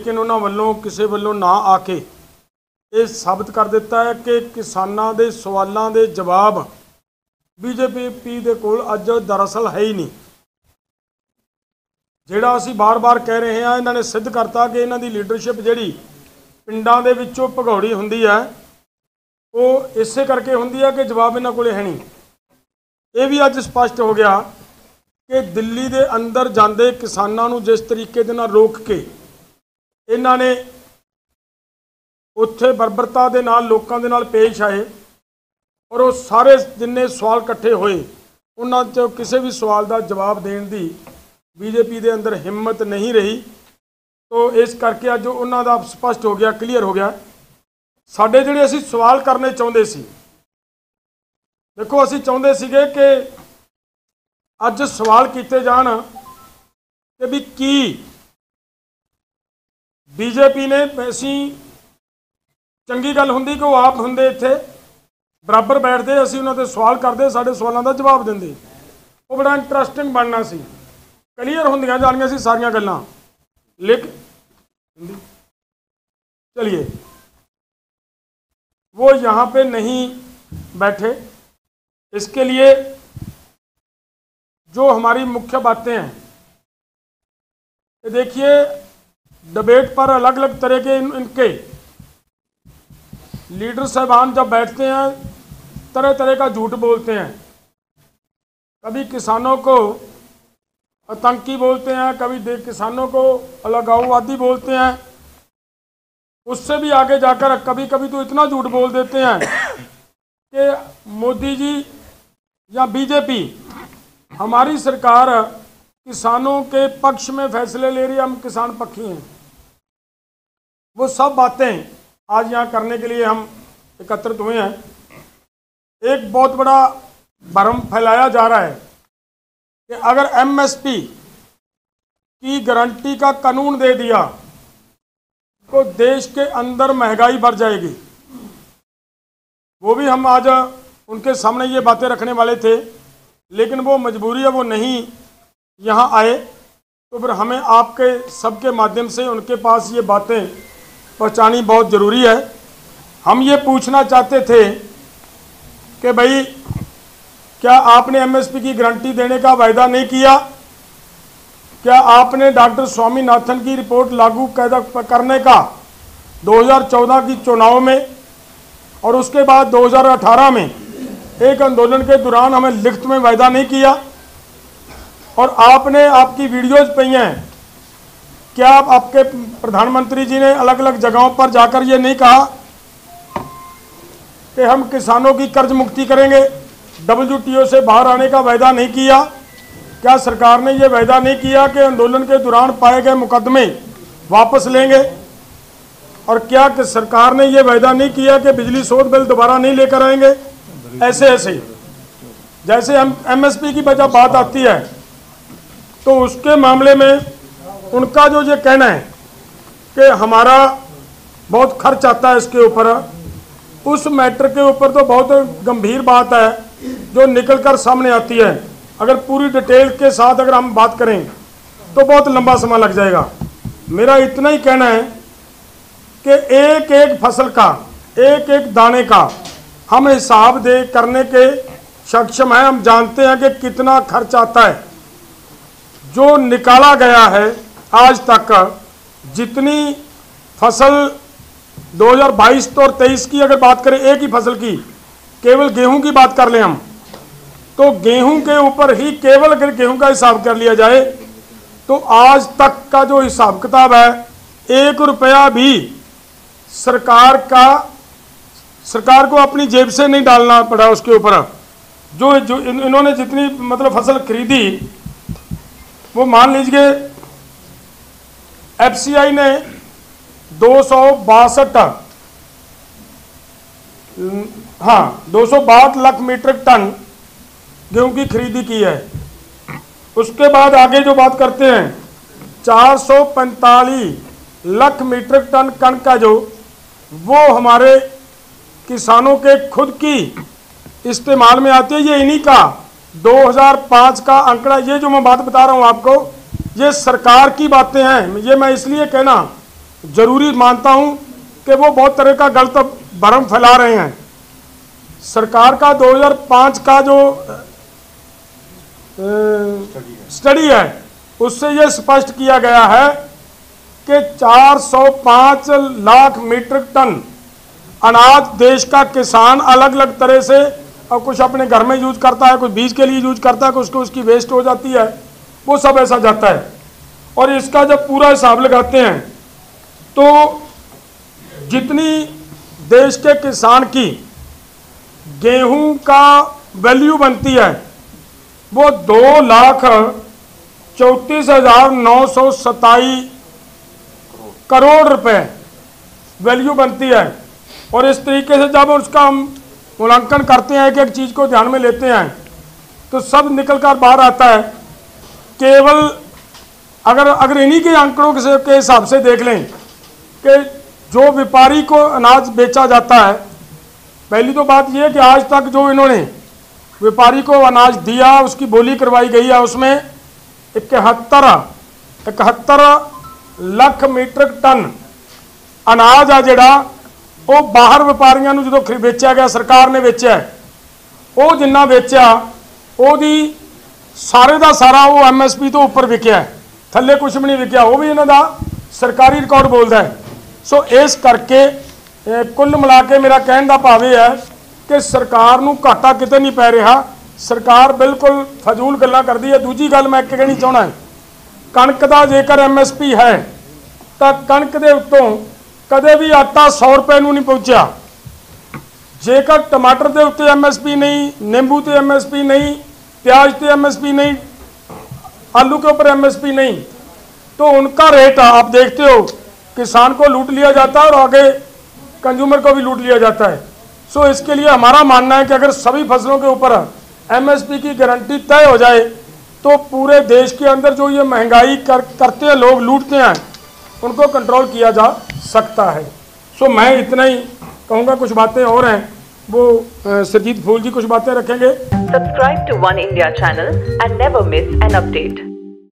लेकिन उन्होंने वालों किसी वालों ना आके ये साबित कर दिता है कि किसानों के सवालों के जवाब बीजेपी के कोल अज दरअसल है ही नहीं। जिहड़ा असी बार बार कह रहे हैं, इन्होंने सिद्ध करता कि इन्हों की लीडरशिप जिहड़ी पिंडां दे विचों भगौड़ी हुंदी है वो इसे करके हुंदी है कि जवाब इन्हों कोले है नहीं। ये भी अज स्पष्ट हो गया कि दिल्ली के अंदर जाते किसानों को जिस तरीके दे नाल रोक के इन्होंने उत्थे बर्बरता के नाल लोकां दे नाल पेश आए और वो सारे जिन्ने सवाल इकट्ठे होए उन्हां चों किसी भी सवाल का जवाब देने की बीजेपी के अंदर हिम्मत नहीं रही। तो इस करके अज उन्हां दा स्पष्ट हो गया, क्लीयर हो गया। साडे जिहड़े असीं सवाल करने चाहुंदे सी, देखो असीं चाहुंदे सीगे कि अज सवाल किए जाण कि भी की बीजेपी ने असीं चंगी गल हुंदी कि वो आप हुंदे इत्थे बराबर बैठते, असीं उन्हां ते सवाल करते, साडे सवालों का जवाब दिंदे, वो बड़ा इंटरस्टिंग बनना सी, क्लीयर होंदियां जानियां सी सारियां गल्लां। लेकिन चलिए वो यहाँ पे नहीं बैठे। इसके लिए जो हमारी मुख्य बातें हैं, देखिए डिबेट पर अलग अलग तरह के इनके लीडर साहबान जब बैठते हैं तरह तरह का झूठ बोलते हैं। कभी किसानों को आतंकी बोलते हैं, कभी किसानों को अलगाववादी बोलते हैं, उससे भी आगे जाकर कभी कभी तो इतना झूठ बोल देते हैं कि मोदी जी या बीजेपी हमारी सरकार किसानों के पक्ष में फैसले ले रही है, हम किसान पक्षी हैं। वो सब बातें आज यहाँ करने के लिए हम एकत्रित हुए हैं। एक बहुत बड़ा भ्रम फैलाया जा रहा है कि अगर एमएसपी की गारंटी का कानून दे दिया तो देश के अंदर महंगाई बढ़ जाएगी। वो भी हम आज उनके सामने ये बातें रखने वाले थे, लेकिन वो मजबूरी है, वो नहीं यहाँ आए। तो फिर हमें आपके सबके माध्यम से उनके पास ये बातें पहुँचानी बहुत ज़रूरी है। हम ये पूछना चाहते थे कि भाई क्या आपने एमएसपी की गारंटी देने का वायदा नहीं किया? क्या आपने डॉक्टर स्वामीनाथन की रिपोर्ट लागू करने का 2014 की चुनाव में और उसके बाद 2018 में एक आंदोलन के दौरान हमें लिखित में वायदा नहीं किया? और आपने आपकी वीडियोज़ पई हैं, क्या आपके प्रधानमंत्री जी ने अलग अलग जगहों पर जाकर ये नहीं कहा कि हम किसानों की कर्ज मुक्ति करेंगे? WTO से बाहर आने का वायदा नहीं किया? क्या सरकार ने यह वायदा नहीं किया कि आंदोलन के दौरान पाए गए मुकदमे वापस लेंगे? और क्या कि सरकार ने यह वायदा नहीं किया कि बिजली शोध बिल दोबारा नहीं लेकर आएंगे? ऐसे ऐसे जैसे हम एमएसपी की वजह बात आती है तो उसके मामले में उनका जो ये कहना है कि हमारा बहुत खर्च आता है इसके ऊपर, उस मैटर के ऊपर तो बहुत गंभीर बात है जो निकल कर सामने आती है। अगर पूरी डिटेल के साथ अगर हम बात करें तो बहुत लंबा समय लग जाएगा। मेरा इतना ही कहना है कि एक एक फसल का, एक एक दाने का हम हिसाब दे करने के सक्षम हैं। हम जानते हैं कि कितना खर्च आता है। जो निकाला गया है आज तक, जितनी फसल 2022 और 23 की अगर बात करें, एक ही फसल की, केवल गेहूं की बात कर लें हम, तो गेहूं के ऊपर ही केवल अगर गेहूं का हिसाब कर लिया जाए तो आज तक का जो हिसाब किताब है, 1 रुपया भी सरकार को अपनी जेब से नहीं डालना पड़ा उसके ऊपर। जो इन्होंने जितनी मतलब फसल खरीदी, वो मान लीजिए एफसीआई ने 262 लाख मीट्रिक टन गेहूं की खरीदी की है। उसके बाद आगे जो बात करते हैं 445 लाख मीट्रिक टन कणक का जो वो हमारे किसानों के खुद की इस्तेमाल में आती है। ये इन्हीं का 2005 का आंकड़ा, ये जो मैं बात बता रहा हूँ आपको, ये सरकार की बातें हैं। ये मैं इसलिए कहना जरूरी मानता हूं कि वो बहुत तरह का गलत भ्रम फैला रहे हैं। सरकार का 2005 का जो स्टडी है उससे ये स्पष्ट किया गया है कि 405 लाख मीट्रिक टन अनाज देश का किसान अलग अलग तरह से, और कुछ अपने घर में यूज करता है, कुछ बीज के लिए यूज करता है, कुछ को उसकी वेस्ट हो जाती है, वो सब ऐसा जाता है। और इसका जब पूरा हिसाब लगाते हैं तो जितनी देश के किसान की गेहूं का वैल्यू बनती है वो 2,34,927 करोड़ रुपए वैल्यू बनती है। और इस तरीके से जब उसका हम मूल्यांकन करते हैं, एक एक चीज़ को ध्यान में लेते हैं, तो सब निकल कर बाहर आता है। केवल अगर इन्हीं के आंकड़ों के हिसाब से देख लें कि जो व्यापारी को अनाज बेचा जाता है, पहली तो बात यह है कि आज तक जो इन्होंने व्यापारी को अनाज दिया, उसकी बोली करवाई गई है, उसमें 71 ਲੱਖ मीट्रिक टन अनाज आ जिहड़ा वो बाहर व्यापारियों को जो बेचा गया, सरकार ने बेचा, वो जिन्ना बेचा ਉਹਦੀ सारे का सारा वो MSP तो उपर विकिया, थले कुछ भी नहीं विकिया, वो भी इन्हों का सरकारी रिकॉर्ड बोलता है। सो इस करके कुल मिला के मेरा कहने का भाव यह है कि सरकार नूं घाटा किते नहीं पै रहा, सरकार बिल्कुल फजूल गल्लां करदी है। दूजी गल मैं कहनी चाहना है, कणक का जेकर MSP है तो कणक के उत्तों कदे भी आटा 100 रुपए नूं नहीं पहुँचा। जेकर टमाटर के उत्ते MSP नहीं, नींबू ते MSP नहीं, प्याज ते MSP नहीं, आलू के ऊपर MSP नहीं, तो उनका रेट आप देखते हो किसान को लूट लिया जाता है और आगे कंज्यूमर को भी लूट लिया जाता है। सो इसके लिए हमारा मानना है कि अगर सभी फसलों के ऊपर MSP की गारंटी तय हो जाए तो पूरे देश के अंदर जो ये महंगाई करते हैं लोग, लूटते हैं, उनको कंट्रोल किया जा सकता है। सो मैं इतना ही कहूँगा, कुछ बातें और हैं वो सरजीत फूल जी कुछ बातें रखेंगे। Subscribe to one India channel and never miss an update.